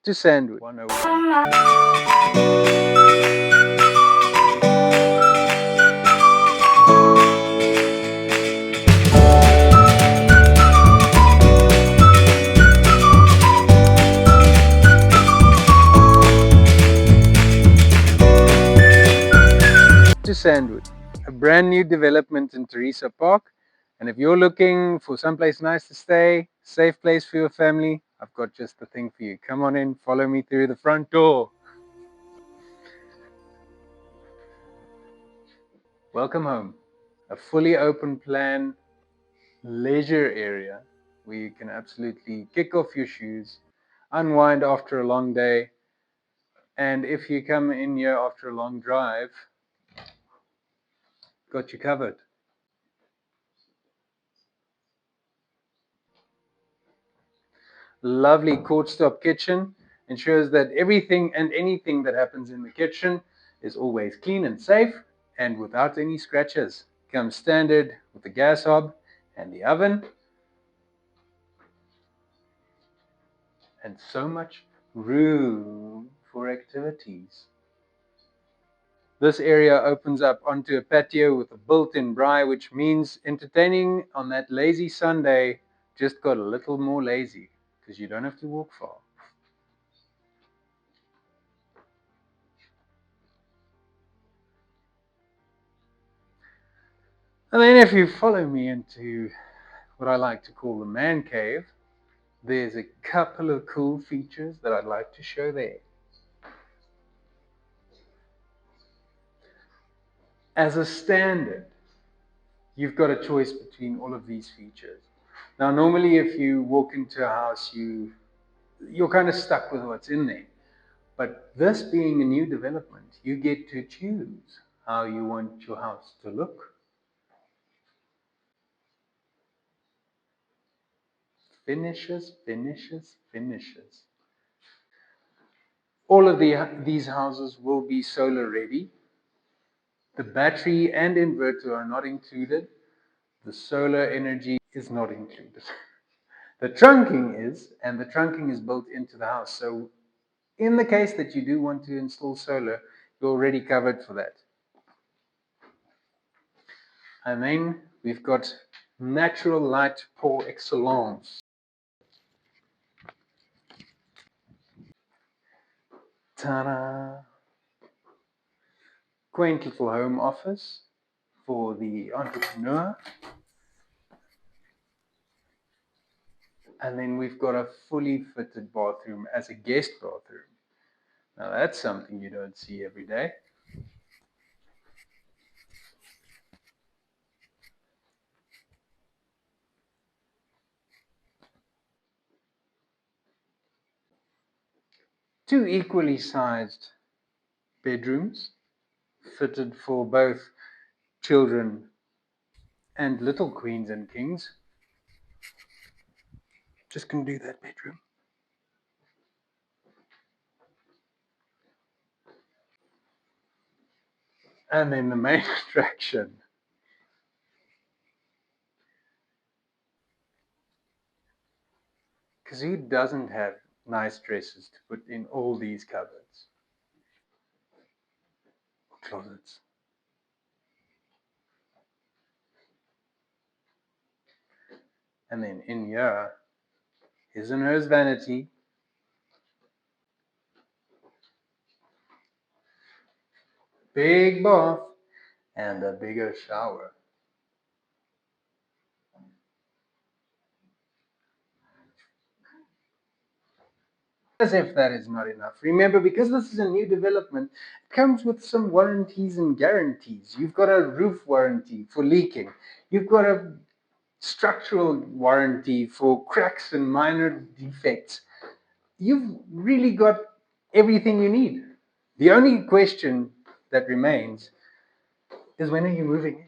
to Sandwood 101. To Sandwood, a brand new development in Teresa Park. And if you're looking for someplace nice to stay, safe place for your family, I've got just the thing for you. Come on in, follow me through the front door. Welcome home. A fully open plan leisure area where you can absolutely kick off your shoes, unwind after a long day, and if you come in here after a long drive, got you covered. Lovely court-stop kitchen ensures that everything and anything that happens in the kitchen is always clean and safe and without any scratches. Comes standard with the gas hob and the oven, and so much room for activities. This area opens up onto a patio with a built-in braai, which means entertaining on that lazy Sunday just got a little more lazy because you don't have to walk far. And then if you follow me into what I like to call the man cave, there's a couple of cool features that I'd like to show there. As a standard, you've got a choice between all of these features. Now, normally if you walk into a house, you're kind of stuck with what's in there. But this being a new development, you get to choose how you want your house to look. Finishes, finishes, finishes. All of these houses will be solar ready. The battery and inverter are not included. The solar energy is not included. The trunking is, and the trunking is built into the house. So in the case that you do want to install solar, you're already covered for that. And then we've got natural light par excellence. Ta-da! Quaint little home office for the entrepreneur. And then we've got a fully fitted bathroom as a guest bathroom. Now that's something you don't see every day. Two equally sized bedrooms fitted for both children and little queens and kings. Just gonna do that bedroom. And then the main attraction. Because who doesn't have nice dresses to put in all these cupboards or closets? And then in here, his and hers vanity. Big bath and a bigger shower. As if that is not enough. Remember, because this is a new development, it comes with some warranties and guarantees. You've got a roof warranty for leaking. You've got a structural warranty for cracks and minor defects. You've really got everything you need. The only question that remains is, when are you moving in?